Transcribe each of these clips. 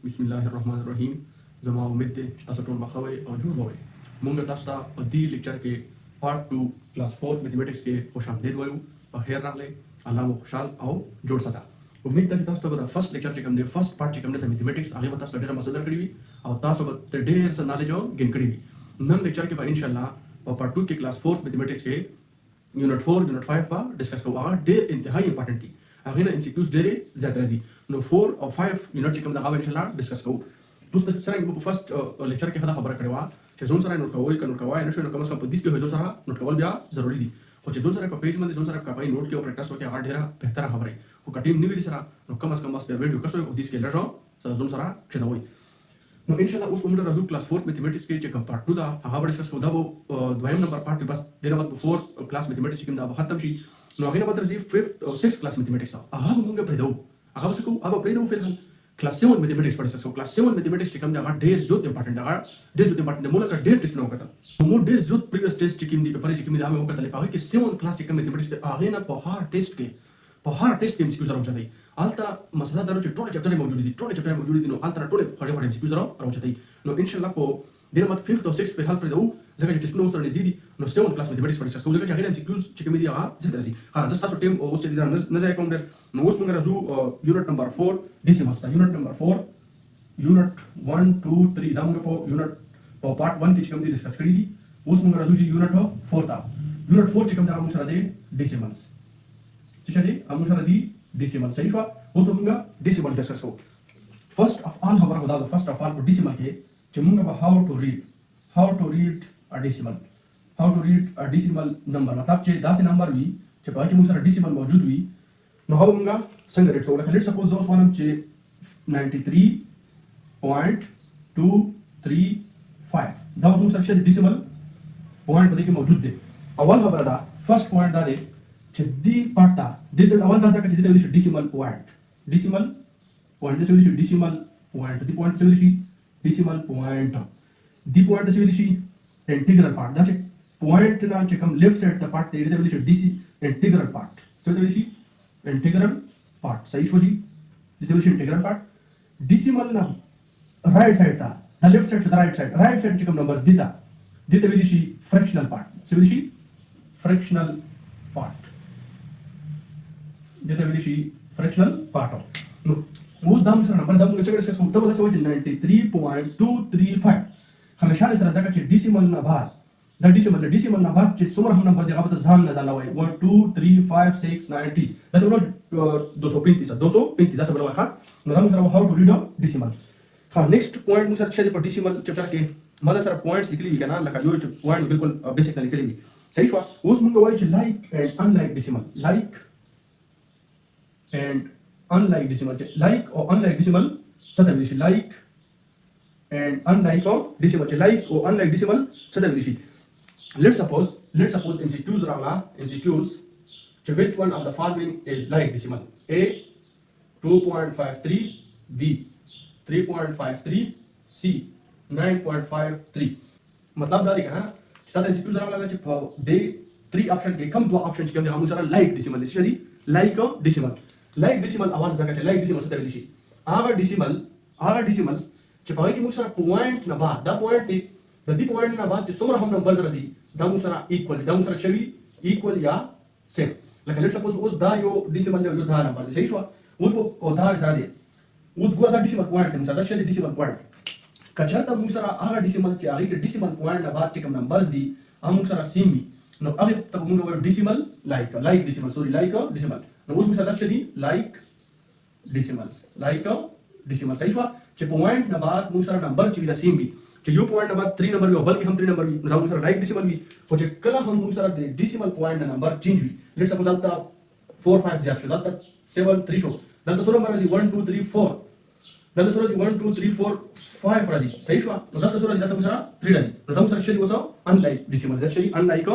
बिस्मिल्लाहिर्रहमानिर्रहीम। जमा उम्मीद है तासा टोल बखवे और जुड़ होवे मूंगा तास्ता और दी लेक्चर के पार्ट 2 क्लास 4 मैथमेटिक्स के खुशामदीद वयु और हेर रागले अल्लाह खुशाल आओ जोड़ सता उम्मीद है तास्ता बदा फर्स्ट लेक्चर के कम दे फर्स्ट पार्ट के कम दे मैथमेटिक्स आगे बता सडेरा मसदर करीबी और तासा बत ढेर सा नॉलेज हो गिन करीबी नन लेक्चर के बाद इंशाल्लाह और पार्ट 2 के क्लास 4 मैथमेटिक्स के यूनिट 4 यूनिट 5 पर डिस्कस को आगे ढेर इंतहाई इंपॉर्टेंट थी आगे ना एमसीक्यूज ढेर ज्यादा रजी नो 4 और 5 यूनिट के कम दा इंशाल्लाह डिस्कस को دوست سره موږ په فرست لیکچر کې دا خبره کړې و چې زون سره نوٹ کوی نه شو نو کوم څه په دیس کې هو سره نوٹ کول بیا ضروری دي او چې زون سره په پیج باندې زون سره کاپای نوٹ کې او پریکټس وکړي هغه ډیره بهتره خبره او کټیم نیوی سره نو کم از کم بس ویډیو کسو او دیس کې لږه زون سره چې دا وای نو ان شاء الله اوس موږ راځو کلاس 4 میتھمیټکس کې چې کوم پارت 2 دا هغه ډیسکس کوو دا وو دویم نمبر پارت بس دغه بعد 4 کلاس میتھمیټکس کې دا ختم شي نو هغه بعد راځي 5th او 6th کلاس میتھمیټکس هغه موږ پرېدو هغه څه کوو هغه پرېدو فلحال क्लास 7 मैथमेटिक्स पढ़ सकते हो क्लास 7 मैथमेटिक्स के कम जगह ढेर जो इंपॉर्टेंट है मूलक ढेर टेस्ट न होगा था मो ढेर जो प्रीवियस टेस्ट की दी पेपर की हमें होगा तले पावे कि 7 क्लास के मैथमेटिक्स आगे ना पहाड़ टेस्ट के एमसीक्यू जरा होता है आलता मसला दारो जो टोले चैप्टर में मौजूद थी नो आलता टोले खड़े एमसीक्यू जरा होता है नो इंशाल्लाह को दिन मत 5th और 6th पे हाल पर दो जगह टेस्ट नो सर नजीदी नो 7 क्लास मैथमेटिक्स पढ़ सकते हो जगह जाके एमसीक्यूज चेक में दिया ज्यादा जी हां जस्ट सो टीम और उससे नजर काउंटर नो उस मंगरा जो unit number 4 decimals unit number 4 यूनिट 1 2 3 दाम को यूनिट और पार्ट 1 की चेक में डिस्कस करी थी उस मंगरा जो यूनिट 4 था यूनिट 4 चेक में हम सरा दे डेसिमल्स चले हम सरा दी डेसिमल सही हुआ वो तो मंगा डेसिमल डिस्कस को फर्स्ट ऑफ ऑल हमारा बता दो फर्स्ट ऑफ ऑल पर डेसिमल के चमुंगा how to read a decimal number मतलब जे 10 नंबर भी जे बाकी मुझे डेसिमल मौजूद हुई नो हाउ मंगा संग रेट को लेट्स सपोज जोस वन जे 93.235 दा मुझे सर डेसिमल पॉइंट बदे के मौजूद दे अव्वल खबर दा फर्स्ट पॉइंट दा दे जे दी पार्ट दा दे अव्वल दा का जे डेसिमल पॉइंट जैसे डेसिमल पॉइंट दी पॉइंट से decimal point the point is really integral part that's it point na check left side the part there is DC integral part so there is integral part सही हो जी there is integral part decimal na right side था the left side to the right side check number dita will be fractional part so will be fractional part dita will be fractional part no उस दाम से नंबर दाम कैसे डिस्कस होता है समझ 93.235 हमेशा इस तरह का डेसिमल ना बाद द डेसिमल ना बाद जे सुमर हम नंबर देगा बता जान ना डाला हुआ 1 2 3 5 6 9 10 that's about 235 that's about का मतलब sir how to read a decimal हां नेक्स्ट पॉइंट मुझे अच्छा दे पर डेसिमल चैप्टर के मतलब सर पॉइंट्स निकली है ना लगा यो पॉइंट बिल्कुल बेसिक निकली सही हुआ उस मुंगा why like and unlike decimal like and unlike decimal like or unlike decimal सतविलिशी like and unlike or decimal like or unlike decimal सतविलिशी let's suppose MCQs Rawla MCQs to which one of the following is like decimal A 2.53 B 3.53 C 9.53 मतलब दारी का ना चाहते MCQs रावला का दे 3 ऑप्शन के कम 2 ऑप्शन के अंदर हम सारा like decimal इसी जदी like और decimal like decimal आवाज जगह like decimal सतविली शी आगा decimals जे पावे कि मुसरा पॉइंट ना बाद दा पॉइंट ते दी पॉइंट ना बाद जे सुमरा हम नंबर जरा सी दा मुसरा शवी इक्वल या सेम लाइक लेट्स सपोज उस दा यो decimal यो दा नंबर सही हुआ उस को दा सरा दे उस गो दा decimal पॉइंट मुसरा दा शली decimal पॉइंट कचरता मुसरा आगा decimal के आगे के decimal पॉइंट ना बाद के कम नंबर्स दी हम मुसरा सेम भी नो अगर तब मुंगा decimal like decimal no उसमें साथ चली like decimals सही हुआ जे पॉइंट ना बाद मुसरा नंबर चली दा सेम भी जे यो पॉइंट ना बाद 3 नंबर भी बल्कि हम 3 नंबर भी ना मुसरा like decimal भी हो जे कला हम मुसरा दे decimal पॉइंट ना नंबर चेंज हुई लेट्स सपोज अलता 4 5 ज्यादा छो अलता 7 3 छो दलता सोरा मरा जी 1 2 3 4 दलता सोरा जी 1 2 3 4 5 राजी सही हुआ दलता सोरा जी दलता मुसरा 3 राजी दलता मुसरा शरी वसो unlike decimal दैट शरी unlike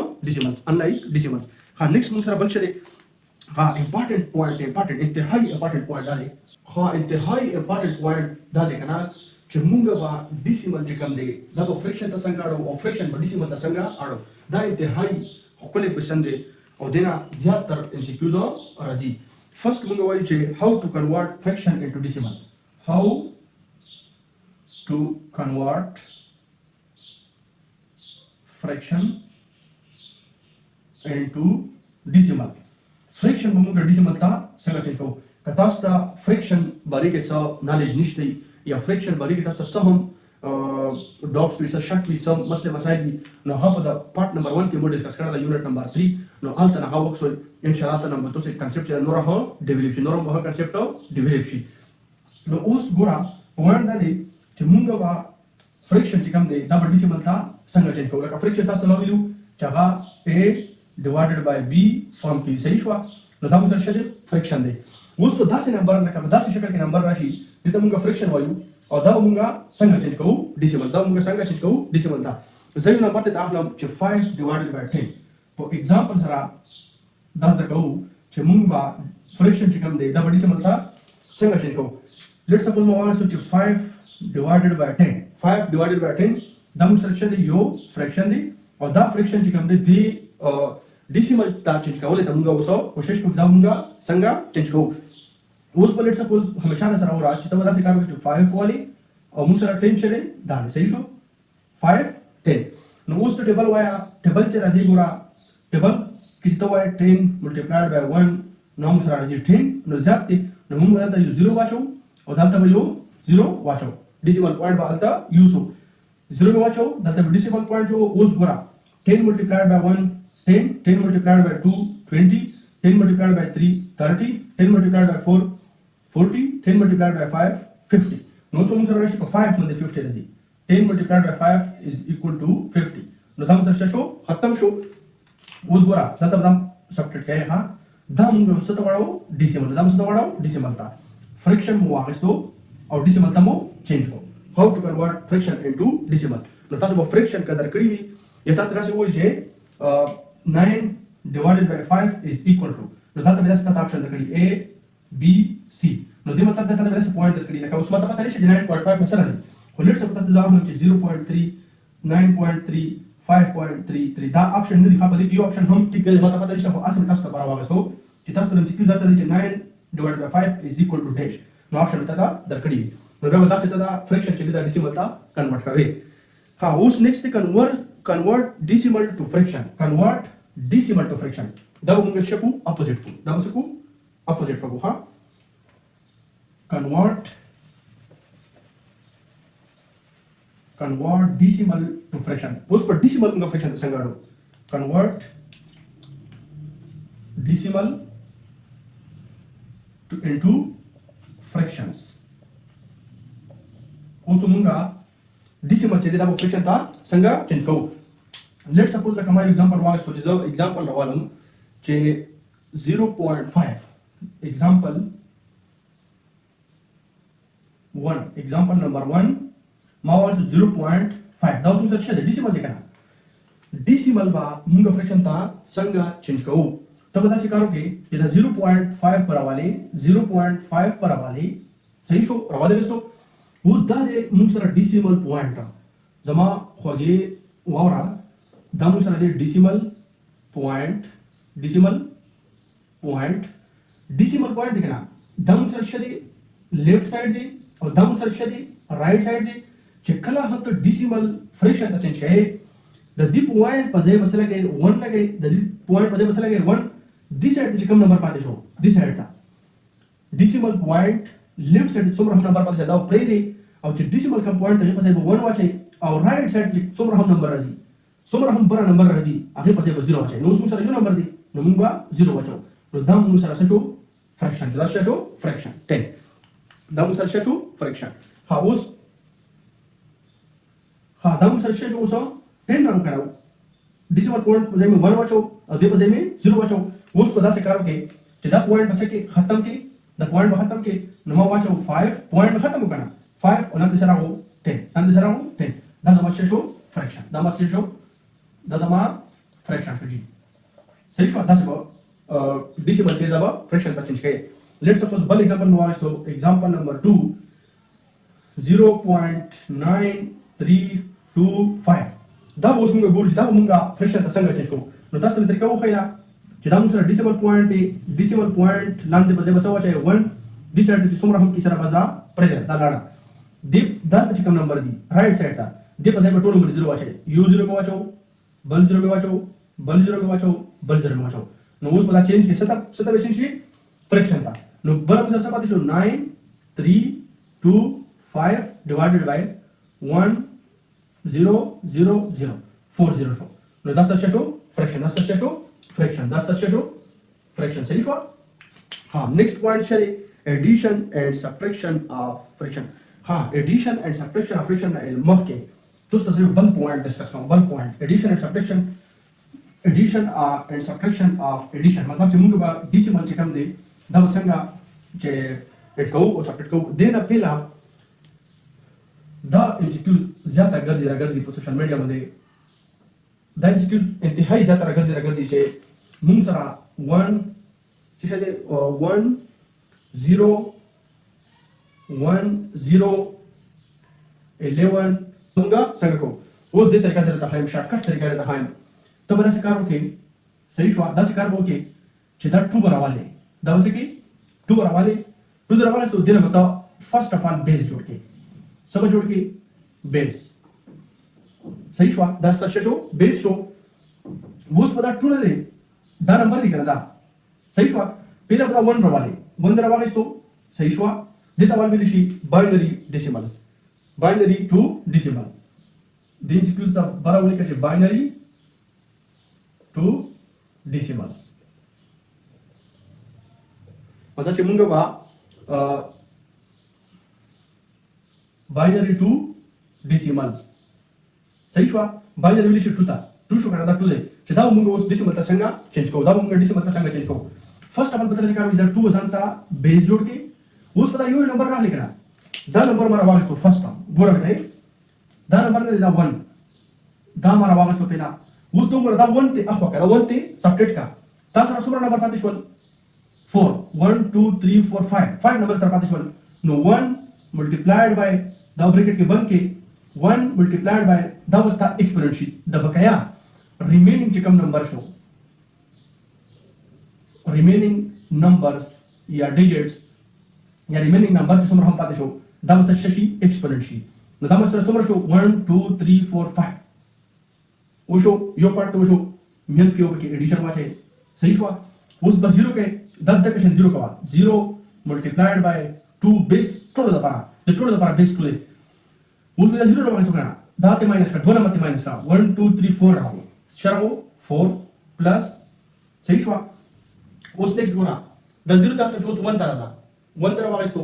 decimals हां नेक्स्ट मुसरा बल शरी हाँ इंपॉर्टेंट पॉइंट इंतहाई इंपॉर्टेंट पॉइंट डाले कना चमुंगा बा डेसिमल जे कम दे दा फ्रैक्शन ता संगाड़ो और फ्रैक्शन बा डेसिमल ता संगा आड़ो दा इंतहाई होकले क्वेश्चन दे और देना ज्यादातर एमसीक्यूज और राजी फर्स्ट मुंगा वाई जे how to convert fraction into decimal how to convert fraction into decimal. Fraction बमुंगा decimal ता संगा चेंज को कतास्ता फ्रिक्शन बारे के सा नॉलेज निश्चय या फ्रिक्शन बारे के तास्ता सहम डॉक्स भी शक भी सब मसले मसाइल भी नो हाँ पता पार्ट नंबर 1 के मोड डिस्कस करा था यूनिट नंबर 3 नो आल्ता ना हाँ वक्त सो इंशाल्लाह ता नंबर 2 से कांसेप्ट चला नोरा हाँ डेवलप नोरा वहाँ कांसेप्ट हो डेवलप नो उस गोरा पॉइंट दाले चमुंगा वा फ्रिक्शन चिकम दे दाबर decimal ता संगा चेंज को का फ्रिक्शन तास्ता लॉ चगा A divided by B form की सही हुआ नो दाम सर शरीर फ्रिक्शन दे उस तो 10 नंबर ना का 10 शक्ल के नंबर राशि देता मुंगा फ्रिक्शन वायु और दा मुंगा संगा चेंज को decimal दा मुंगा संगा चेंज को decimal दा सही नंबर ते ताहलम 5 divided by 10 for example सरा 10 दा को चे मुंगा फ्रिक्शन चिकम दे दा decimal ता संगा चेंज को let's suppose mo वाला सो 5 divided by 10 5 divided by 10 दा मुंगा सर यो फ्रिक्शन दे और दा फ्रिक्शन चिकम दे decimal ता चेंज का बोले तमुंगा उसो कोशिश को दामुंगा संगा चेंज को उस पर लेट्स सपोज हमेशा ना सरा हो रहा चिता बता से काम जो 5 वाले और मुंग सरा 10 चले दाने सही शो 5 10 नो उस तो टेबल वाया टेबल चला जी गोरा टेबल कितना वाया 10 मल्टीप्लाइड बाय 1 नो मुंग सरा जी 10 नो जाते नो मुंग वाला यो 0 वाचो और दालता यो 0 वाचो decimal point बालता यूसो 0 में वाचो दालता decimal point जो उस गोरा 10 multiplied by 1 10 10 multiplied by 2 20 10 multiplied by 3 30 10 multiplied by 4 40 10 multiplied by 5 50 नो सो मुंग सरा को 5 मध्ये 50 रही 10 multiplied by 5 is equal to 50 नो दाम सर शो खत्म शो उस गोरा दाता दाम सब्ट्रैक्ट क्या है हां दाम मुंग सत वाड़ो decimal दाम सत वाड़ो decimal ता फ्रिक्शन मो वागस तो और decimal ता मो चेंज को how to convert fraction into decimal नो तासो फ्रिक्शन का दर कड़ी यथा तरह से वो जे 9 divided by 5 is equal to नो दाता मेरा सता ऑप्शन दरकड़ी A B C नो दे मतलब दाता मेरा से पॉइंट दरकड़ी लका उसमें तो पता नहीं 9.5 में सराजी होलेट से पता तो जाओ मुझे 0.3 9.3 5.33 दा ऑप्शन नहीं दिखा पाते कि ऑप्शन हम टिक गए मतलब पता नहीं सब आसम तास का बराबर होगा सो चितास तरह से क्यों दास 9 divided by 5 is equal to dash नो ऑप्शन बता दरकड़ी नो वे बता से ता फ्रैक्शन चली दा decimal ता कन्वर्ट करे हां उस next convert decimal to fraction convert decimal to fraction दाब मुंगे शकू opposite को दाब सकू opposite पगो हां convert decimal to fraction उस पर decimal मुंगा fraction संगाड़ो convert decimal into fractions उस मुंगा decimal चले दाब फ्रिक्शन था संगा चेंज करो लेट्स सपोज द हमारा एग्जांपल वाज तो जो एग्जांपल रवालम चे 0.5 एग्जांपल 1 एग्जांपल नंबर 1 मावास 0.5 दाउस सर छे decimal देखना decimal बा मुंगा फ्रिक्शन था संगा चेंज करो तब बता सिकारो के इधर 0.5 पर वाले 0.5 पर वाले सही शो रवाले सो उस दारे मुंग सरा decimal point जमा खोगे वावरा दा मुंग सरा दे decimal point देखना दा मुंग सरा शदे लेफ्ट साइड दे और दा मुंग सरा शदे राइट साइड दे चेकला हम तो decimal फ्रैक्शन का चेंज है द दी पॉइंट पजे बसला के 1 लगे द दी पॉइंट पजे बसला के 1 दिस साइड से कम नंबर पाते शो दिस साइड था decimal point left side Somer हम नंबर पाते दाव प्रे दे और जो decimal का पॉइंट तरीके से 1 वाचे और राइट साइड से सोमर हम नंबर राजी सोमर हम बड़ा नंबर राजी आगे पासे 0 वाचे नो उसमें सारा यो नंबर दे नो मुंगा 0 वाचो नो दाम मुंगा सारा शो फ्रैक्शन जो शो फ्रैक्शन 10 दाम सारा शो फ्रैक्शन हां उस हां दाम सारा शो उसो 10 रन करो decimal पॉइंट पजे में 1 वाचो और दे पजे में 0 वाचो उस पदा से करो के जदा पॉइंट बसे के खत्म के द पॉइंट खत्म के नमा वाचो 5 पॉइंट खत्म हो गना 5 और नंद सराओ 10 नंद सराओ 10 दाजमा शो फ्रैक्शन दामा शो दाजमा फ्रैक्शन शो जी सही शो दाजमा decimal चीज दाबा फ्रैक्शन का चेंज के लेट्स सपोज बल एग्जांपल नो सो एग्जांपल नंबर 2 0.9325 दा उस मुंगा गुरु दा मुंगा फ्रैक्शन का संग चेंज को नो दास तरीका वो खैला जदा मुंगा decimal point लांदे बजे बसवा चाहे 1 दिस साइड से सुमरा हम की सरा बजा प्रेजेंट दा लाड़ा دې دلته چې کوم نمبر دی رائټ سایډ ته دې په ځای په ټول نمبر 0 واچي یو 0 مې واچو بل 0 مې واچو بل 0 مې واچو بل 0 مې واچو نو اوس په دا چینج کې څه به چینج شي فریکشن ته نو بل موږ څه پاتې شو 9 3 2 5 divided by 1 0 0 0 4 0 شو نو دا څه شو فریکشن دا څه شو فریکشن دا څه شو فریکشن صحیح شو ها نیکسٹ پوائنٹ شری addition and subtraction of friction ها addition and subtraction of friction المخ کې تاسو ته بل پوائنٹ ډسکس کوم بل پوائنٹ addition and subtraction of addition مطلب چې موږ به ډیسیمل چې کوم دی دا څنګه چې اټ کوو او سبټ کوو دنه پیلا دا MCQ زیاته ګرځي راګرځي په سوشل میډیا باندې دا MCQ انتهایی زیاته راګرځي چې موږ سره 1 څه شه دی 1 0 1 0 11 څنګه کوو اوس دې طریقه سره تخایم شارټ کټ طریقه ده هایم ته به څه کار وکې صحیح شو دا څه کار وکې چې دا 2 براواله دا وسه کې 2 براواله سو دینه متا فرست اف آل بیس جوړ کې سب جوړ کې بیس صحیح شو دا څه شو بیس شو اوس په دا 2 نه دی دا نمبر دی کنه دا صحیح شو پیله په 1 براواله 1 براواله سو صحیح شو دته ول ویل شي باینری ډیسیملز باینری ټو ډیسیمل د MCQ دا براواله کې چې باینری ټو ډیسیملز مطلب چې موږ با باینری ټو ډیسیملز صحیح شو باینری ویل شي 2 تا 2 شو کنه دا 2 دی چې دا موږ اوس ډیسیمل ته څنګه چینج کوو دا موږ ډیسیمل ته څنګه چینج کوو فرست اول په تاسو کار وکړئ دا 2 ځان ته بیس جوړ کې اوس په دا یو نمبر راغلی کنه دا نمبر مره واغستو فرست ګوره ته دا نمبر نه دا 1 دا مره واغستو پیلا اوس نو دا 1 ته اخوا کړه 1 ته سبټریټ کا تاسو سره څومره نمبر پاتې شول 4 1 2 3 4 5 نمبر سره پاتې شول نو 1 multiplied by دا بریکټ کې بند کې 1 multiplied by دا وستا ایکسپوننټ شي د بقایا ریمینینګ چې کوم نمبر شو ریمینینګ نمبرز یا ډیجټس یا ریمینینګ نمبر چې څومره هم پاتې شو دا وستا شي ایکسپوننٹ شي نو دا سره څومره شو 1 2 3 4 5 وشو یو پارت وشو مینس کې وبکې ایډیشن واچي صحیح شو اوس به 0 کې د ډیفینیشن 0 کوا 0 ملټیپلایډ بای 2 بیس ټول د لپاره بیس 2 دی اوس به 0 راوځو کنه دا ته ماینس کړه 2 نمبر ته ماینس را 1 2 3 4 راو شرو 4 پلس صحیح شو اوس نیکسٹ ګورا د 0 ته اوس 1 ته راځه 1 ته راوځو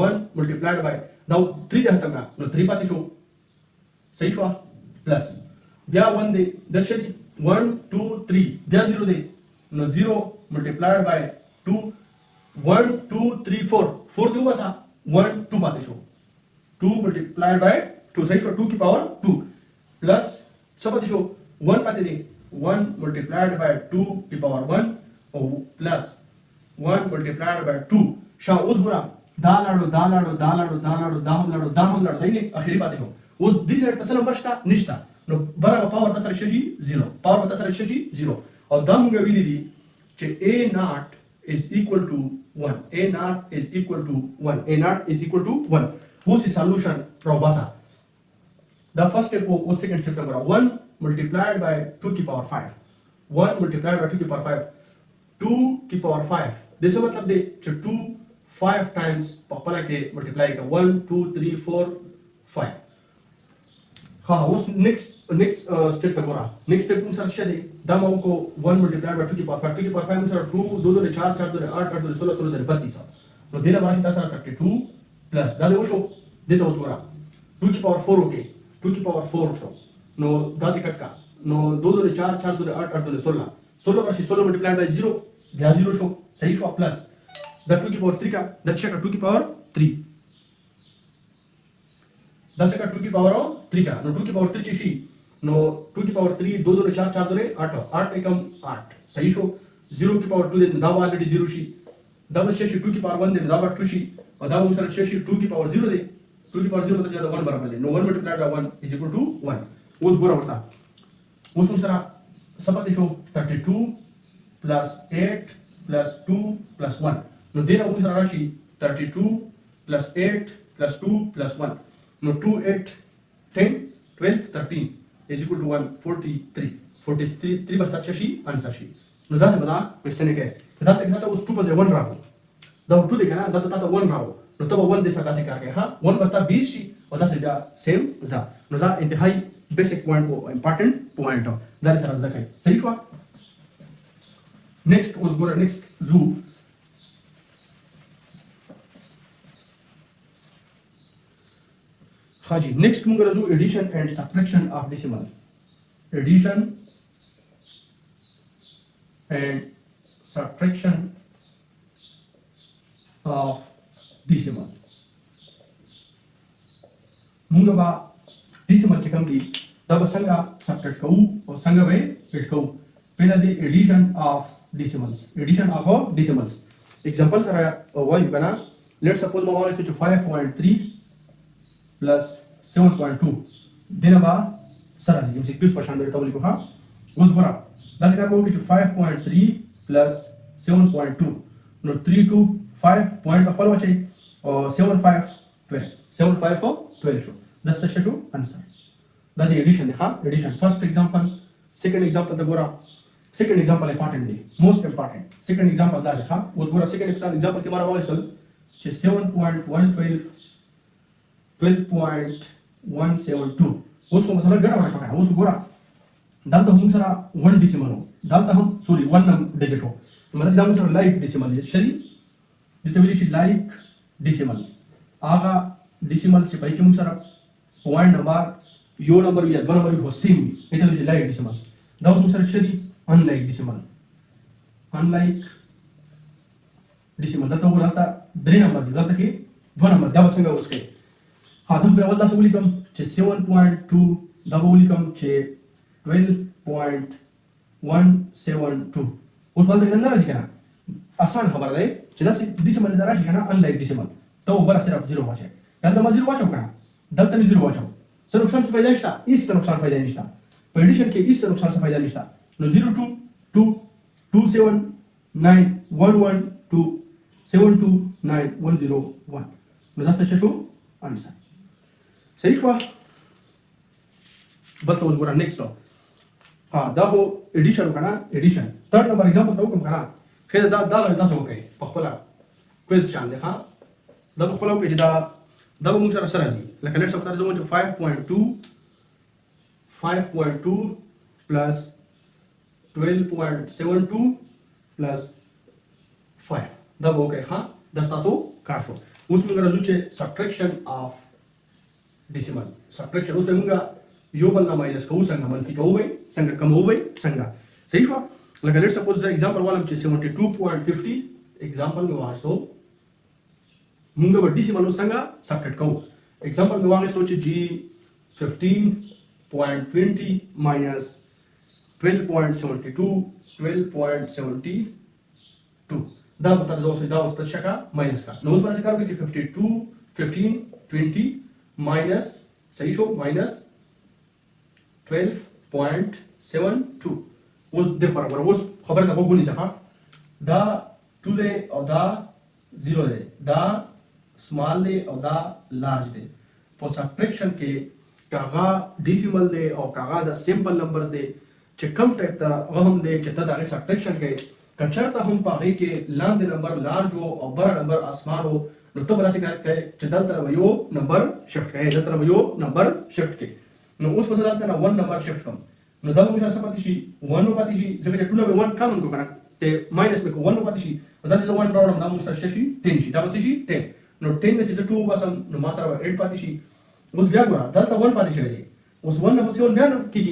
1 ملټیپلایډ بای دا 3 ته ته نو 3 پاتې شو صحیح شو پلس بیا 1 دی د شری 1 2 3 بیا 0 دی نو 0 multiplied by 2 1 2 3 4 4 دی وسا 1 2 پاتې شو 2 multiplied by 2 صحیح شو 2 کی پاور 2 پلس څه پاتې شو 1 پاتې دی 1 multiplied by 2 کی پاور 1 او پلس 1 multiplied by 2 شا اوس ګورا دا لاړو دا هم لاړو دی اخیری پاتې شو اوس دې سره څه نمبر شته نشته نو برابر پاور د سره شي 0 پاور د سره شي 0 او دا موږ ویلي دي چې A naught is equal to 1 A naught is equal to 1 what's the solution from basa the first step was second step number 1 multiplied by 2 की power 5 1 multiplied by 2 की power 5 2 की power 5 this मतलब दे कि 2 5 times पहला के multiply का 1 2 3 4 5 हाँ उस नेक्स्ट स्टेप तक हो रहा नेक्स्ट स्टेप में सर शायद दाम को 1 multiplied by 2 की पावर 5 में सर 2 2 2 4 4 2 8 8 2 16 16 32 नो देना बाकी 10 32 प्लस दाले वो शो देता उस बोरा 2 की पावर 4 ओके 2 की पावर 4 शो नो दादी कट का नो 2 2 4 4 2 8 8 2 16 16 बाकी 16 multiplied by 0 या 0 शो सही शो प्लस द 2 की पावर 3 का द चेक 2 की पावर 3 10 का 2 की पावर 3 का नो 2 की पावर 3 ची नो 2 की पावर 3 2 2 4 4 2 8 8 एकम 8 सही शो 0 की पावर 2 दे दावा ऑलरेडी 0 शी दावा शेषी 2 की पावर 1 दे दावा 2 शी और दावा अनुसार शेषी 2 की पावर 0 दे 2 की पावर 0 मतलब ज्यादा 1 बराबर they know 1 multiplied by 1 is equal to 1 उस बुरा होता उस अनुसार सब दे शो 32 plus 8 plus 2 plus 1 नो देना अनुसार राशि 32 plus 8 plus 2 plus 1 نو 2 8 10 12 13 is equal to 143 43 بس تاچ شي انسر شي نو دا څه بنا کوېسچن کې دا ته اوس 2 په 1 راغو دا 2 دی کنه دا ته 1 راغو نو ته 1 د سره کار کوي ها 1 بس تا 20 شي او دا څه بیا سیم ځه نو دا انتهایی بیسیک پوینټ او امپورټنت پوینټ دا سره زده کوي صحیح شو نیکسٹ اوس ګوره نیکسٹ زو हाजी नेक्स्ट मुंगा रजू addition and subtraction of decimal addition and subtraction of decimal मुंगा बा डेसिमल चकम की तब संगा सब्ट्रैक्ट कहूँ और संगा वे एड कहूँ पहला दे addition of decimals example sir one you can let's suppose मैं वाले तो 5.3 plus 7.2 देना बा सर आज हम 21% देता बोली को हाँ उस बरा दास कर बोल के 5.3 plus 7.2 नो 3 to 5 पॉइंट अपर वाचे और 7.5 12 7.5 for 12 शो 10 से शो आंसर दैट एडिशन देखा addition first example second example तो बोरा सेकंड एग्जांपल इंपॉर्टेंट दी मोस्ट इंपॉर्टेंट सेकंड एग्जांपल दा देखा उस बोरा सेकंड एग्जांपल के मारा वाले सल 7.112 12.172 उसको मसाला गड़ा बना सकता है उसको बोरा डालता हूँ सरा 1 डेसिमल हो डालता हम सॉरी 1 डिजिट हो मतलब दाम सरा लाइक डेसिमल शरी जितने भी लाइक डेसिमल्स आगा डेसिमल्स से पहले मुझे सरा पॉइंट नंबर यो नंबर भी 2 नंबर भी हो सेम इधर भी लाइक डेसिमल्स दाम मुझे सरा शरी अनलाइक डेसिमल दाता वो दाता 3 नंबर दाता के 2 नंबर दाम संगा उसके हाजम पे अवल दास उलिकम चे 7.2 दबो उलिकम चे 12.172 उस बात के अंदर राशि कहना आसान खबर है चे दास डेसिमल अंदर राशि कहना अनलाइक डेसिमल तो ऊपर सिर्फ 0 वाचे यार तो 0 वाचो कहना दलता नहीं 0 वाचो सर नुकसान से फायदा निष्ठा इस नुकसान फायदा निष्ठा एडिशन के इस नुकसान से फायदा निष्ठा नो 02 27911 729 नो दास शो आंसर सही हुआ बताओ उस बोरा नेक्स्ट हाँ दा हो एडिशन का ना एडिशन थर्ड नंबर एग्जांपल तो कम करना खेद दा दा दा सो के पखला क्विज शान देखा दा पखला के दा दा मुझे सरजी लेकिन लेट्स सपोज जो 5.2 plus 12.72 plus 5 दा वो के हाँ 10 तासो काशो उसमें अगर Juche subtraction of decimal subtraction उसमें मुंगा यो बलना माइनस का संगा मनफी का होवे संगा कम होवे संगा सही हुआ लेकिन लेट्स सपोज द एग्जांपल वाला में 72.50 एग्जांपल में वहां तो मुंगा ब डेसिमल संगा सब्ट्रैक्ट का एग्जांपल में वहां तो जी 15.20 minus 12.72 दा बता दो दा उस तक का माइनस का नो उस पर से करोगे कि 52 15 20 माइनस सही शो माइनस 12.72 उस देखो बराबर उस खबर का वो गुनी सका दा 2 दे और दा 0 दे दा स्मॉल दे और दा लार्ज दे फॉर सब्ट्रैक्शन के कागा डेसिमल दे और कागा द सिंपल नंबर्स दे चे कम टाइप दा अहम दे चे दा सब्ट्रैक्शन के कचरता हम पागे के लांद नंबर लार्ज हो और बड़ा नंबर आसमान हो नो तो बरा से के चदल तरह यो नंबर शिफ्ट के इधर तरह यो नंबर शिफ्ट के नो उस वजह से ना 1 नंबर शिफ्ट कम नो दम मुझे सपातिशी 1 पातिशी जब 2 में 1 कम उनको करना ते माइनस में 1 पातिशी दैट इज 1 राउंड ना मुझे शेशी 10 शी डबल शी 10 नो 10 में 2 वासम नो मासरा 8 पातिशी उस ब्याग बरा दलता 1 पातिशी है उस 1 ना 7 ब्याग की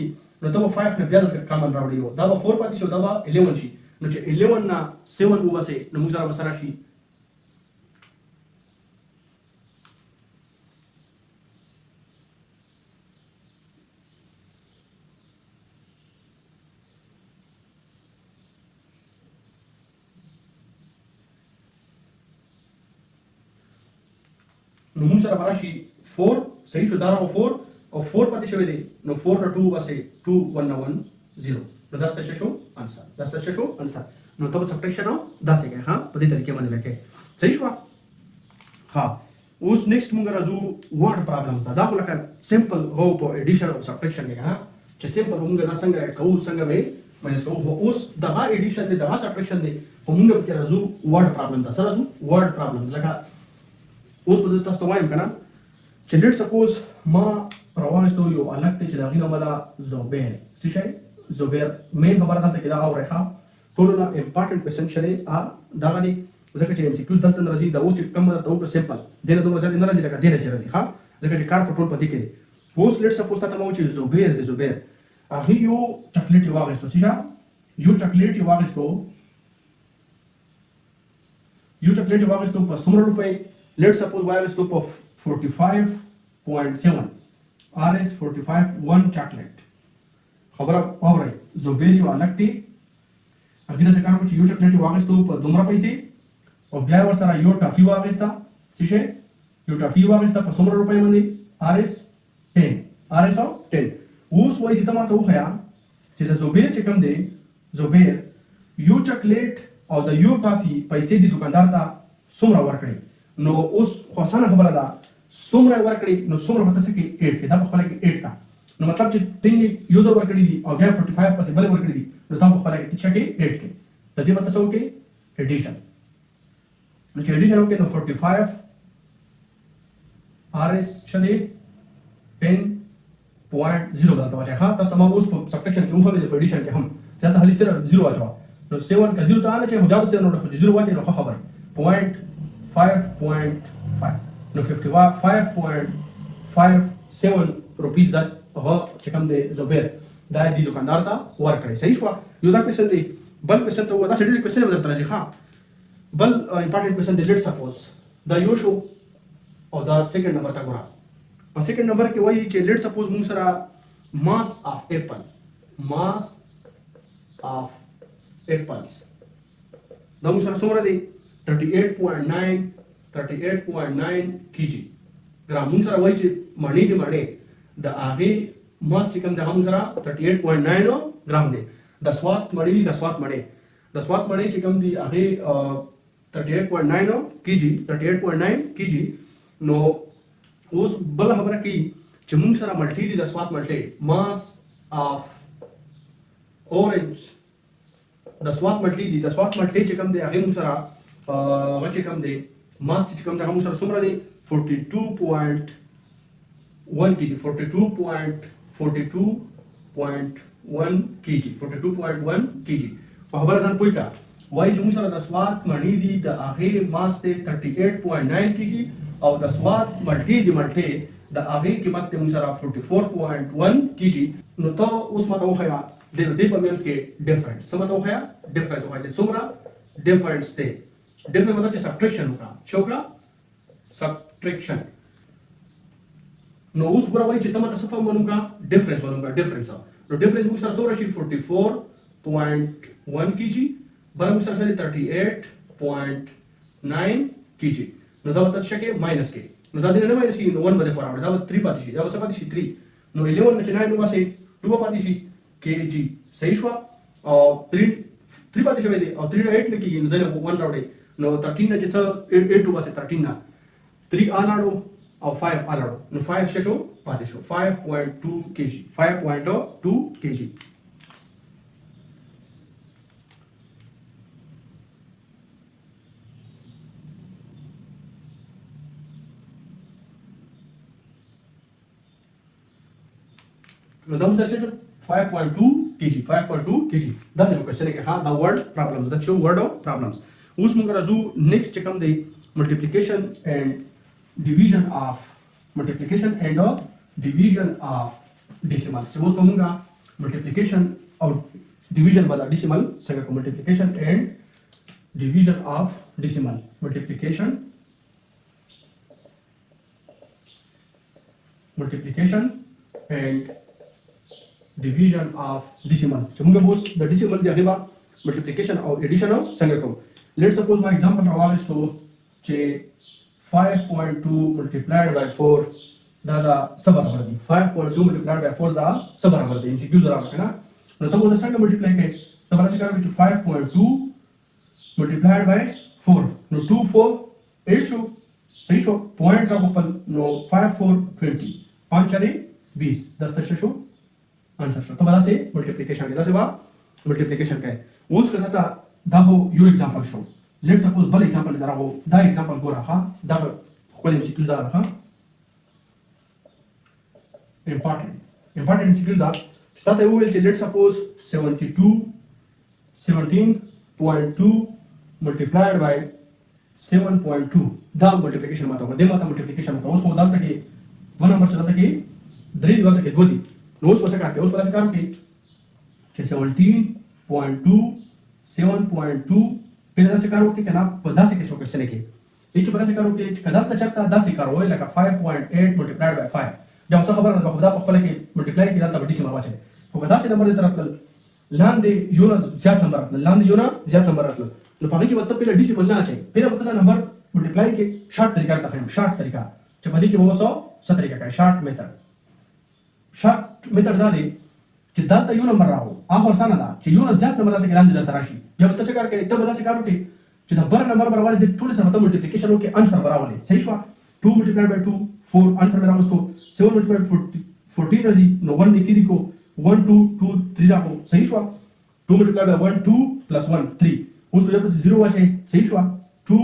नो तो 5 ने ब्याग कॉमन राउंड यो दबा 4 पातिशी दबा 11 शी नो 11 ना 7 हुआ से नो मुझे बसरा शी नो मुझे बराशी 4 सही शो दारा 4 और 4 पाते शवे दे नो 4 ना 2 वासे 2 1 ना 1 0 नो 10 तक शो आंसर 10 तक शो आंसर नो तब सब्ट्रैक्शन हो 10 है हां पति तरीके में लेके सही शो हां اوس نیکسټ مونږ راځو ورډ پرابلمز دا خو لکه سمپل هو په ایډیشن او سبټریکشن کې کنه چې سمپل مونږ دا څنګه اډ کوو څنګه به ماینس کوو. اوس دغه ایډیشن دی دغه سبټریکشن دی په مونږ کې راځو ورډ پرابلم دا سره راځو ورډ پرابلمز لکه اوس به تاسو ته وایم کنه چې لیټ سپوز ما روانستو یو الګ ته چې دا غینه ولا زوبیر څه شي زوبیر مین خبره ده چې دا اوري ښه ټول نه امپورټنت کوېسچن شری دا غدي ځکه چې ام سی کیوز دلته راځي دا اوس چې کوم ته وکړو سمپل دینه دوه ځل نه راځي لکه دینه چې راځي ښه ځکه چې کار په ټول پدې کې دی. اوس لیټ سپوز ته مو چې زوبیر دی زوبیر هغه یو چاکلیټ واغستو څه یو چاکلیټ واغستو یو چاکلیټ واغستو په څومره روپۍ لیټ سپوز واغستو په 45.7 RS 45 1 چاکلیټ خبره اورئ زوبیر یو الګ دی هغه د څه کار کوي یو چاکلیټ واغستو په دومره پیسې او بیا ورسره یو ټافي واغسته څه شي یو ټافي واغسته په څومره روپۍ باندې RS 10 RS 10. اوس وایي چې ته ماته وښیه چې د زوبیر چې کوم دی زوبیر یو چاکلیټ او د یو ټافي پیسې د دکاندار ته څومره ورکړي نو اوس خو اسانه خبره ده څومره ورکړي نو څومره به تاسو کې 8 کې دا په خپله کې 8 ته نو مطلب چې ته یو ځل ورکړي دي او بیا 45 پسې بل ورکړي دي نو تا په خپله کې څه کې 8 کې د دې به تاسو کې ایډیشن نو چې ایډیشن وکړي نو 45 RS شدي 10.0 دا ته ښه تاسو ما اوس په سبټریکشن کې وخت په ایډیشن کې هم دا ته هلي سره 0 واچو نو 7 کا 0 ته نه چې هدا سره نو 0 واچي نو خبره 0.5.5 نو 55.57 روپیز دا هغه چې کوم دی زوبیر دا دی دکاندار ته ورکړي صحیح شو یو دا کوېسچن دی بل کوېسچن ته دا ډېر کوېسچن به درته راځي ښه بل امپورټنټ کوېسچن دی لیټ سپوز دا یو شو او دا سیکنډ نمبر ته ګوره په سیکنډ نمبر کې وایي چې لیټ سپوز موږ سره ماس اف ایپل ماس اف ایپلز دا موږ سره څومره دی 38.9 kg ګرام موږ سره وایي چې مڼې دی مڼې د هغې ماس چې کوم دی هغه سره 38.9 ګرام دی د سوات مڼې دي د سوات مڼې چې کوم دی هغې 38.9 kg نو اوس بل خبره کوي چې موږ سره ملټي دي د سوات ملټي ماس اف اورنج د سوات ملټي دي د سوات ملټي چې کوم دی هغه موږ سره هغه چې کوم دی ماس چې کوم دی هغه موږ سره څومره دی 42.1 kg 42.1 kg په خبره ځان پوه کا وایي چې موږ سره د سوات مڼې دي د هغې ماس دی 38.9 kg او د سوات ملټي دی ملټي د هغې قیمت دی موږ سره 44.1 kg نو ته اوس ماته وښیه د دې په منځ کې ډفرنس څه ماته وښیه ډفرنس وښیه چې څومره ډفرنس دی ډفرنس مطلب چې سبټریکشن وکړه څه وکړه سبټریکشن نو اوس ګوره وایي چې ته ماته څه معلوم کړه ډفرنس معلوم کړه ډفرنس نو ډفرنس موږ سره څومره شي 44.1 kg بل موږ سره 38.9 kg نو دا به تاسو کې ماینس کې نو دا دې نه ماینس کې نو 1 به خو راوړي دا به 3 پاتې شي دا به څه پاتې شي 3 نو 11 نه چې 9 نو واسه 2 پاتې شي kg صحیح شو او 3 پاتې شوی دی او 3 نه 8 نه کېږي نو دا 1 راوړي نو 13 نه چې څه 8 واسه 13 نه 3 آلاړو او 5 آلاړو نو 5 شو پاتې شو 5.2 kg 5.2 kg نو دا موږ سره 5.2 kg دا څه کوېسچن کې ها دا ورډ پرابلمز دا چې ورډ او پرابلمز اوس موږ راځو نیکسټ چې کوم دی ملټیپلیکیشن اینڈ ډیویژن اف ډیسیملز اوس موږ ملټیپلیکیشن او ډیویژن والا ډیسیمل څنګه کوو ملټیپلیکیشن اینڈ ډیویژن اف ډیسیمل ملټیپلیکیشن اینڈ division of decimal چې موږ اوس د ډیسیمل دی هغه با ملټیپلیکیشن او ایډیشن څنګه کوو لیټس سپوز ما ایگزامپل راوالستو چې 5.2 multiplied by 4 دا څه برابر دي 5.2 multiplied by 4 دا څه برابر دي ام سی کیو راوړل کنه نو ته اوس څنګه ملټیپلای کوي ته برابر کوي چې 5.2 multiplied by 4 نو 2 4 8 شو सही शो पॉइंट का बखपल नो 5 4 20 5 4 20 10 तक शो आंसर शो तो बड़ा से मल्टीप्लिकेशन के दस बा मल्टीप्लिकेशन का है उस करता था दाबो you example show let's suppose बल एग्जांपल दरा हो दा एग्जांपल को रखा दा खोले एमसीक्यू दा रखा important एमसीक्यू दा स्टार्ट है वो लेट्स सपोज 17.2 multiplied by 7.2 दा मल्टीप्लिकेशन माता को दे माता मल्टीप्लिकेशन माता उसको डालता कि वन नंबर से डालता कि दरी डालता कि गोदी नो उस पर से काट के उस पर से काट के 17.2 7.2 पहले से करो कि कना 10 से किसको क्वेश्चन के एक के से करो कि कदा तक चलता 10 से करो लगा 5.8 multiplied by 5 जब सब खबर ना खुदा पकड़ के मल्टीप्लाई किया था बड़ी सीमा वाचे तो कदा से नंबर देता रहता लान दे योना ज्यादा नंबर रहता लान दे योना ज्यादा नंबर रहता तो पागे की मतलब पहले डिसिमल ना चाहिए पहले बता नंबर मल्टीप्लाई के शॉर्ट तरीका रहता है शॉर्ट तरीका जब बदी के वो 100 तरीका का शॉर्ट मेथड दा दे कि दाता यू नंबर राहो आखर साना दा कि यू ना ज्यादा नंबर रहता के लान दे तराशी जब तसे करके तब बता से करो कि जब बर नंबर बराबर दे थोड़े से मतलब मल्टीप्लिकेशन हो के आंसर बराबर है सही हुआ 2 multiplied by 2 4 आंसर मेरा उसको 7 multiplied by 14 रजी नो 1 निकी को 1 2 2 3 राखो सही हुआ 2 multiplied by 1 2 plus 1 3 उस पे जब 0 वाचे सही हुआ 2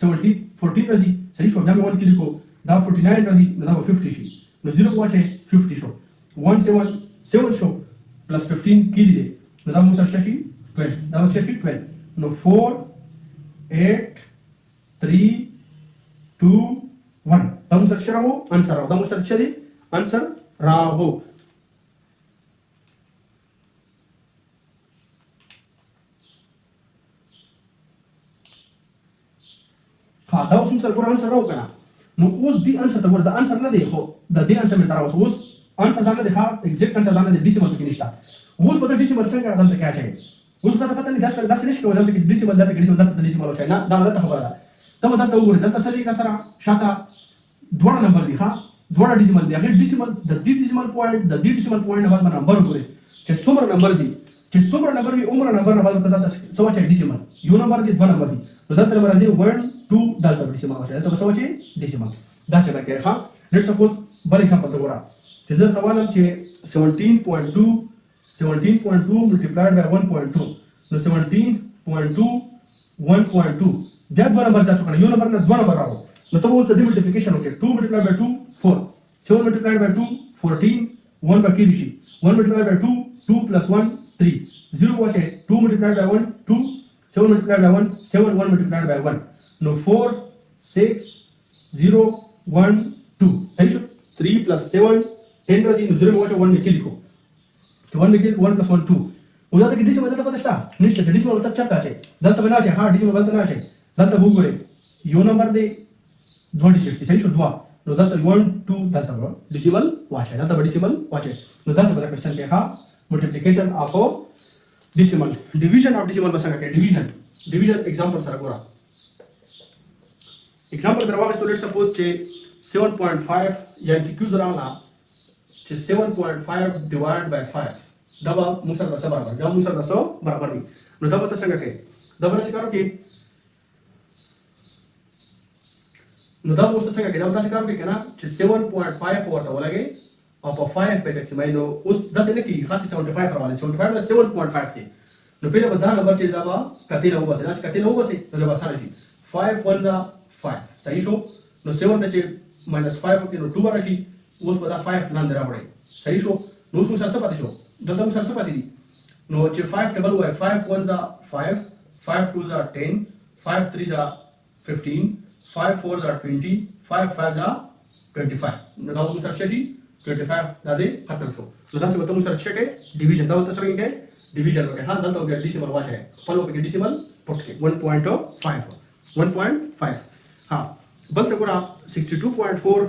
70 14 रजी सही हुआ जब 1 की को दा 49 रजी दा 50 शी नो 0 वाचे 50 शो 1 7 7 शो plus 15 की दे दा मुसा शशी 12 दा शशी 12 नो 4 8 3 2 1 दम सर्च रहो आंसर रहो दम सर्च दे आंसर रहो हाँ दाव सुन सर पूरा आंसर रहो कना नो उस दी आंसर तक द आंसर ना देखो द दी आंसर में तारा उस आंसर दाना देखा एग्जैक्ट आंसर दाना दे डेसिमल की निष्ठा उस पता डेसिमल संख्या दाना क्या चाहिए उस पता नहीं दाता दस निष्ठा हो जाता कि डेसिमल दाता डेसिमल हो चाहिए ना दाना दाता खबर तब दाता वो दाता सली का सरा शाखा द्वारा नंबर दिखा द्वारा डेसिमल दिया फिर डेसिमल द डेसिमल पॉइंट बाद में नंबर पूरे चे सुमर नंबर दी चे सुमर नंबर भी उमर नंबर बाद बता दाता सवा चाहिए डेसिमल यू नंबर दी वन नंबर दी तो दाता नंबर आहे 1 2 दाता डेसिमल हो चाहिए तो सवा चाहिए डेसिमल दासे का क्या हां लेट्स सपोज बर एग्जांपल तो बोरा चे जर तवाला चे 17.2 multiplied by 1.2 नो 17.2 1.2 जब दो नंबर जा चुका है यू नंबर ना दो नंबर आओ मतलब उस दी मल्टीप्लिकेशन होके 2 multiplied by 2 4 7 multiplied by 2 14 1 बाकी रिशी 1 multiplied by 2 2 plus 1 3 0 वाचे 2 multiplied by 1 2 7 multiplied by 1 7 1 multiplied by 1 नो 4 6 0 1 2 सही शो 3 plus 7 10 रजी नो 0 वाचे 1 में लिखो तो 1 में 1 plus 1 2 उदाहरण के डेसिमल दाता पता स्टा निश्चित डेसिमल बता चाहता है दाता बना चाहिए हां डेसिमल बता ना चाहिए दाता भूगोले यो नंबर दे दो डिजिट सही शो दो नो दाता 1 2 दाता डेसिमल वाचे दाता डेसिमल वाचे नो दाता बड़ा क्वेश्चन के हां multiplication of decimal division of decimal बसा के डिवीजन एग्जांपल सर पूरा एग्जांपल करवा तो लेट्स सपोज चे 7.5 या एमसीक्यू जरा ना चे 7.5 डिवाइडेड बाय 5 दबा मुसर दसा बराबर जब मुसर दसो बराबर नहीं नो दबा तो संग के दबा से करो कि नो दबा उस संग के दबा से करो कि ना 7.5 और तो लगे और 5 पे तक मैं नो उस 10 ने की खासी 75 वाले 75 में 7.5 थे नो पहले बता नंबर के दबा कते होगा से ना कते होगा से तो दबा सारा जी 5 1 जा 5 सही शो नो 7 चे -5 के नो 2 बार जी उस बता 5 नाम दरा पड़े सही शो नो उसमें सरसा पाती शो जब सरसा पाती नो चे 5 टेबल हुआ है 5 1 जा 5 5 2 जा 10 5 3 जा 15 5 4 जा 20 5 5 जा 25 नो दाव सरसा जी 25 दादे खत्म शो तो दासे बताऊं सरसा के डिवीजन दाव तो सभी के डिवीजन हो गया हां दल तो गया डेसिमल वाच है पलो पे डेसिमल पुट के 1.5 1.5 हां बल तो पूरा 62.4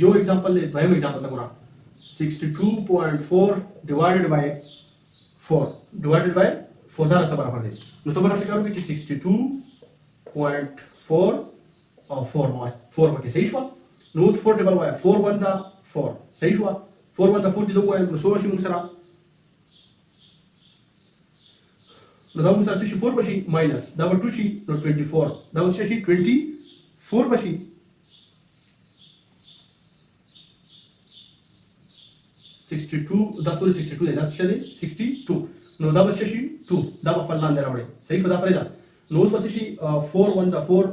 यो एग्जांपल ले भाई में एग्जांपल पूरा 62.4 डिवाइडेड बाय 4 दारा सब बराबर दे नो तो बराबर से करोगे कि 62.4 और 4 बाकी सही हुआ नो 4 टेबल हुआ 4 1 जा 4 सही हुआ 4 1 जा 4 जो हुआ नो 16 शी मुसरा नो दाम मुसरा से 4 बशी माइनस दाम 2 शी नो 24 दाम से शी 24 बशी 62 دا سوري 62 دی دا څه دی 62 نو دا به شي 2 دا په خپل لاندې راوړي صحیح شو دا پرې دا نو اوس پسې شي 4 1 4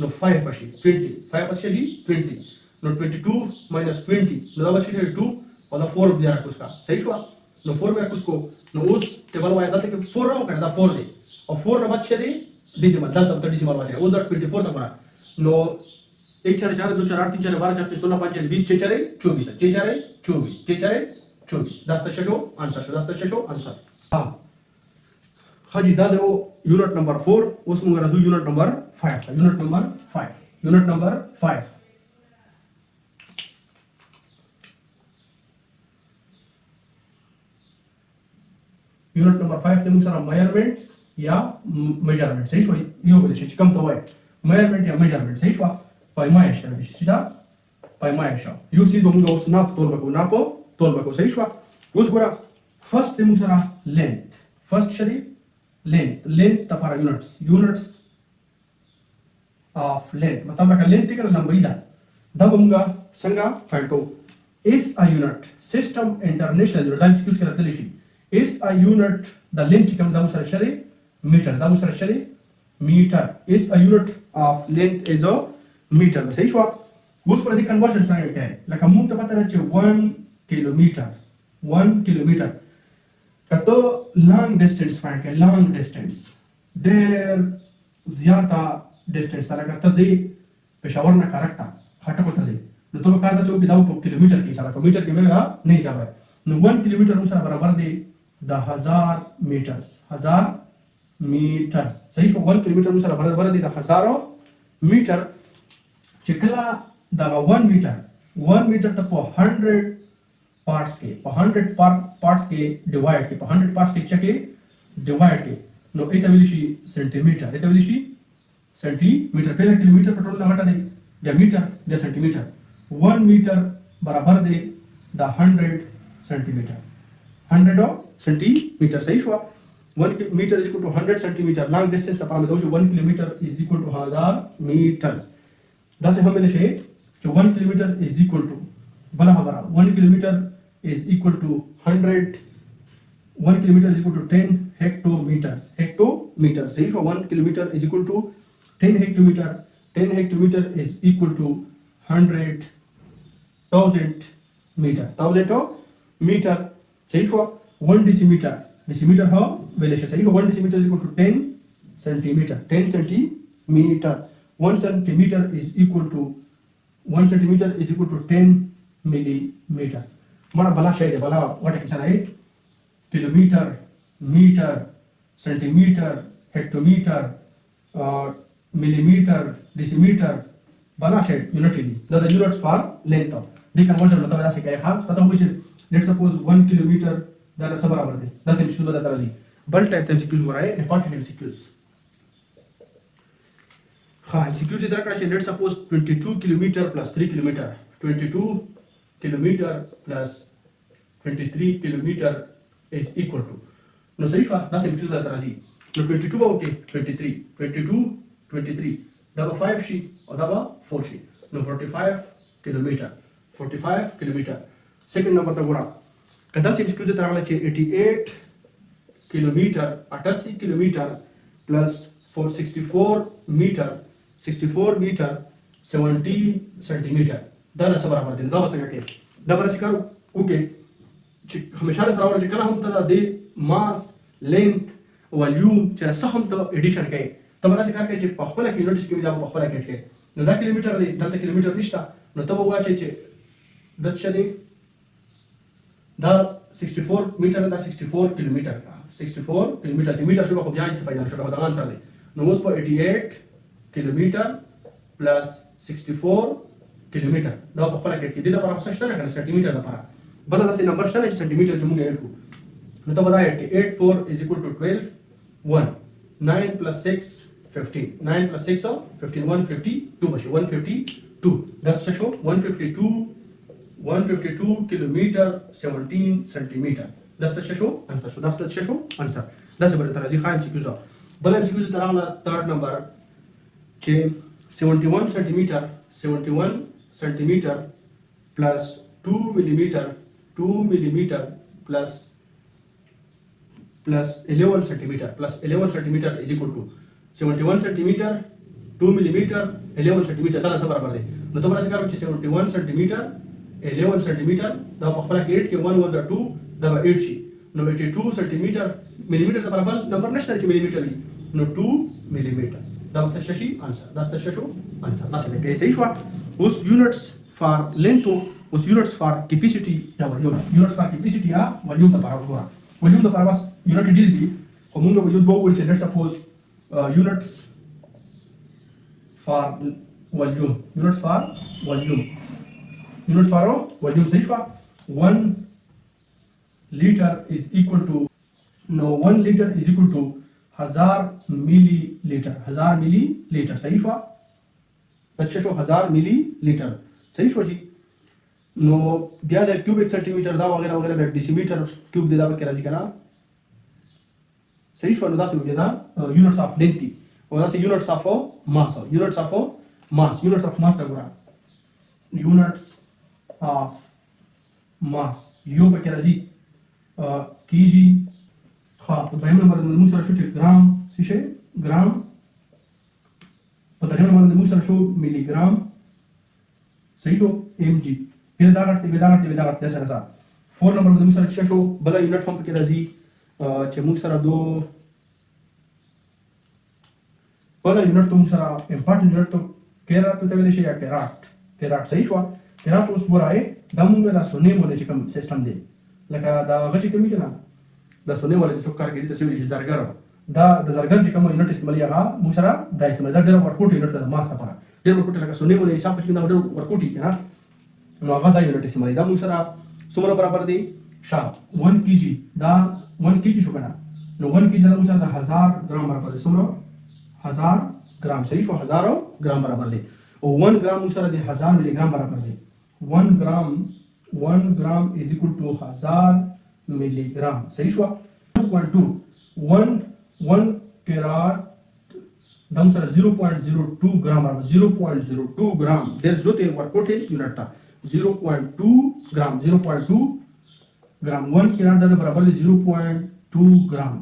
نو 5 پسې 20 5 پسې شي 20 نو 22 minus 20 نو دا به شي 2 او دا 4 بیا راکوس کا صحیح شو نو 4 بیا کوس کو نو اوس ټیبل وای دا ته 4 راو کړه دا 4 دی او 4 نه بچ دی ډیسیمل دا ته ډیسیمل وای اوس دا 24 ته نو 1 4 4 2 4 8 3 4 12 4 16 5 20 6 4 24 6 4 24 6 4 24 دا څه شو انسر شو دا څه شو انسر ها خاجي دا د یونټ نمبر 4 اوس موږ راځو یونټ نمبر 5 یونټ نمبر 5 یونټ نمبر 5 یونټ نمبر 5 ته موږ سره میجرمنټس یا میجرمنټ صحیح شو یو بل شي چې کوم ته وای میجرمنټ یا میجرمنٹ صحیح شو پایمایش راځي چې پایمایش یو سیز موږ اوس ناپ تول وکړو صحیح شو اوس ګوره فرست موږ سره لینث فرست شری لینث لپاره یونټس اف لینث مطلب لکه لینث کې لمبای ده دا موږ څنګه فایند کوو اس ا یونټ سیستم انټرنیشنل دا ایکسکیوز کړه تل شي اس ا یونټ د لینث کوم دا سره شری میټر دا سره شری meter is a unit of length is a meter صحیح شو اوس پر دې کنورژن څنګه کوي لکه موږ ته پته چې 1 کیلومتر کته لانګ ډیسټنس فایند کوي لانګ ډیسټنس ډېر زیاته ډیسټنس لکه ته زی پېښور نه کارکتا خټکو ته زی نو ته کار داسې وکړي دا په کیلومتر کې حساب په میټر کې مګا نه حساب نو 1 کیلومتر موږ سره برابر دی د 1000 میټرز 1000 میټر صحیح شو 1 کیلومتر موږ سره برابر دی د 1000 میټر چې کله دا 1 میټر ته په 100 پارټس کې په 100 پارټس کې ډیوایډ کې په 100 پارټس کې چې ډیوایډ کې نو ایته ویل شي سنټیمیټر ایته ویل شي سنټیمیټر په کیلومتر په ټول نه غټه دی بیا میټر بیا سنټیمیټر 1 میټر برابر دی د 100 سنټیمیټر 100 سنټیمیټر صحیح شو 1 meter is equal to 100 centimeter long distance لپاره مې ته 1 kilometer is equal to 1000 meters دا څه هم شي چې 1 kilometer is equal to بل خبره 1 kilometer is equal to 1 kilometer is equal to 10 hectometers صحیح شو 1 kilometer is equal to 10 hectometer is equal to 100,000 meter صحیح شو 1 decimeter how well صحیح 1 decimeter is equal to 10 centimeter 1 centimeter is equal to 10 millimeter مړه بلا شي دی بلا وټه کې سره کیلومتر میټر سنټیمیټر هکټومیټر millimeter decimeter بلا شي یونټ دی دا د یونټس فار لینث دی کنورژن مطلب دا څه کوي ها پته وایي چې لیټس سپوز 1 کیلومتر دا څه برابر دی دا څه شنو دا راځي بل ټایپ ته سیکوز ورای امپورټنت سیکوز ها سیکوز دا کړه چې لیټس سپوز 22 کیلومتر پلس 3 کیلومتر 22 کیلومتر پلس 23 کیلومتر is equal to نو صحیح شو دا سیکوز دا راځي نو 22 به اوکې 23 دا به 5 شي او دا به 4 شي نو 45 کیلومتر سیکنډ نمبر ته ګورم کدا سیم سیکوز ته راغله چې 88 کیلومتر پلس 464 میټر 70 سنټیمیټر دا څه برابر دي دا څنګه کې دا به څه کارو اوکې چې همیشه سره ورته چې کله هم ته د ماس لینث والیوم چې څه هم ته اډیشن کوي ته به څه کار کوي چې په خپل کې یونټ کې دا په خپل کې کوي نو دا کیلومتر دی دلته کیلومتر نشته نو ته به وایې چې د څه دی دا 64 میټر دا 64 کیلومتر چې میټر شو خو بیا یې څه پیدا شو دا انسر دی نو اوس په 88 کیلومتر پلس 64 کیلومتر دا په خپل کې د دې لپاره څه شته نه سنټیمیټر لپاره بل دا څه نمبر شته چې سنټیمیټر چې موږ یې کړو نو ته بدایې کې 84 is equal to 12 1 9 plus 6 15 9 plus 6 of 15 152 بشي 152 دا څه شو 152 کیلومتر 17 سنټیمیټر دا څه شو انسر شو دا څه شو انسر دا څه برته راځي خاين سیکوزا بل ام سیکوزا تراله تھرد نمبر چې 71 سنټیمیټر پلس 2 ملي میټر 2 millimeter plus 11 centimeter plus 11 centimeter is equal to 71 centimeter 2 millimeter 11 centimeter دا څه برابر دی نو ته برابر کړو چې 71 centimeter 11 centimeter دا په خپل 8 کې 1 over 2 دا 8 شي نو 82 centimeter millimeter دا برابر نمبر نشته چې millimeter وي نو 2 millimeter دا څه شي انسر دا څه شو انسر دا څه دی صحیح شو اوس units for length اوس units for capacity دا volume units for capacity یا volume ته برابر وګوره volume ته برابر unit ډیر دي خو موږ به یو دوه وایو چې let's suppose units for volume units for volume صحیح شو 1 liter is equal to no 1 liter is equal to 1000 milliliter صحیح شو څه شو 1000 milliliter صحیح شو جی نو بیا د کیوبیک سنټیمیټر دا وغیرہ وغیرہ د ډیسیمیټر کیوب دی دا به کې راځي کنه صحیح شو نو دا څه وګورئ دا یونټس اف لینث او دا څه یونټس اف ماس یونټس اف ماس دا ګورئ یونټس اف ماس یو به کې راځي کیجی ها په دویم نمبر باندې موږ سره شو چې ګرام څه شي ګرام په دریم نمبر باندې موږ سره شو ملي ګرام صحیح شو ام جی بیا دا غټ دا سره 4 نمبر باندې موږ سره چې شو بل یونټ هم پکې راځي چې موږ سره دو بل یونټ موږ سره امپورټنت یونټ کیرات ته ویل شي یا کیرات صحیح شو کیرات اوس ورای دا موږ دا سونې مولې چې کوم سیستم دی لکه دا غچ کوي کنه دا سونې مولې چې کارګری ته ویل شي زرګر دا د زرګر چې کوم یونټ استعمالي هغه موږ سره دا استعمال دا ډېر ورکوټ یونټ د ماس لپاره ډېر ورکوټ لکه سونې مولې حساب پښې دا ډېر ورکوټ کنه نو هغه دا یونټ استعمالي دا موږ سره څومره برابر دی شاپ 1 kg دا 1 kg شو کنه نو 1 kg دا موږ سره 1000 ګرام برابر دی څومره 1000 ګرام صحیح شو 1000 ګرام برابر دی او 1 ګرام موږ سره دی 1000 ملي ګرام برابر دی 1 ګرام is equal to 1000 ملي ګرام صحیح شو 2.2 1 کیرات دا موږ سره 0.02 ګرام برابر 0.02 ګرام ډېر زیات ورکوټ یونټ تا 0.2 ګرام 1 کیرات دا برابر دی 0.2 ګرام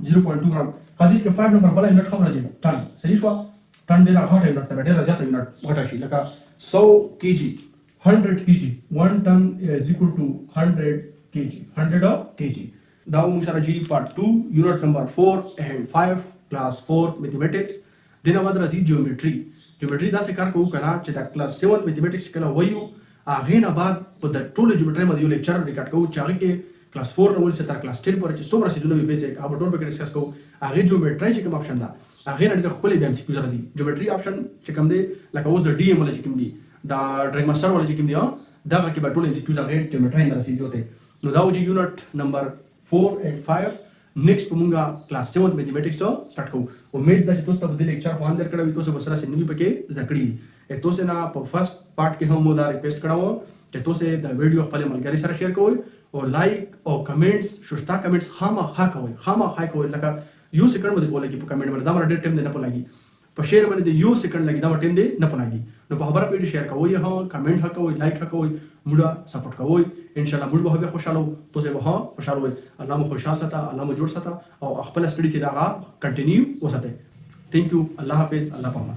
حدیث کې 5 نمبر بل یونټ هم راځي ټن صحیح شو ټن ډېر غټ یونټ ته ډېر زیات یونټ غټ شي لکه 100 kg 100 kg 1 ton is equal to 100 kg دا موږ سره جی پارت 2 یونټ نمبر 4 and 5 کلاس 4 میتھمیټکس دنه بعد راځي جیومټري دا څه کار کوو کنه چې دا کلاس 7 میتھمیټکس کله وایو هغه نه بعد په د ټول جیومټري باندې یو لیکچر ریکارډ کوو چې هغه کې کلاس 4 نو ول ستر کلاس 10 پورې چې څومره سيزونه به بیسیک هغه ټول به ډیسکس کوو هغه جیومټري چې کوم اپشن دا هغه نه د خپل د ام سی کیو راځي جیومټري اپشن چې کوم دی لکه اوس د ډي ام ول چې کوم دی دا ډرایګ ماستر ول چې کوم دی دا کې به ټول ام سی کیو هغه جیومټري نه راځي جوته نو دا وجه یونټ نمبر 4 and 5 نیکسٹ موږ کلاس 7 میتھمیټکس سٹارټ کوو امید ده چې تاسو ته د لیکچر خو اندر کړو تاسو به سره سنوي پکې ذکرې تاسو نه په فرست پارت کې هم دا ریکویسټ کړو چې تاسو د ویډیو خپل ملګری سره شیر کوئ او لایک او کمنټس شوشتا کمنټس خامخا کوئ لکه یو سکند باندې بوله کې په کمنټ باندې دا مر ډېر ټایم دی نه پلاګي په شیر باندې یو سکند لګي دا ټایم دی نه پلاګي نو په خبره پیډ شیر کوئ ها کمنټ کوئ لایک کوئ موږ سپورټ کوئ ان شاء الله موږ به خوشاله تاسو به خوشاله وي الله مو خوشاله ساته الله مو جوړ ساته او خپل سټډي چې دا کنټینیو وساته ثانک یو الله حافظ الله پامان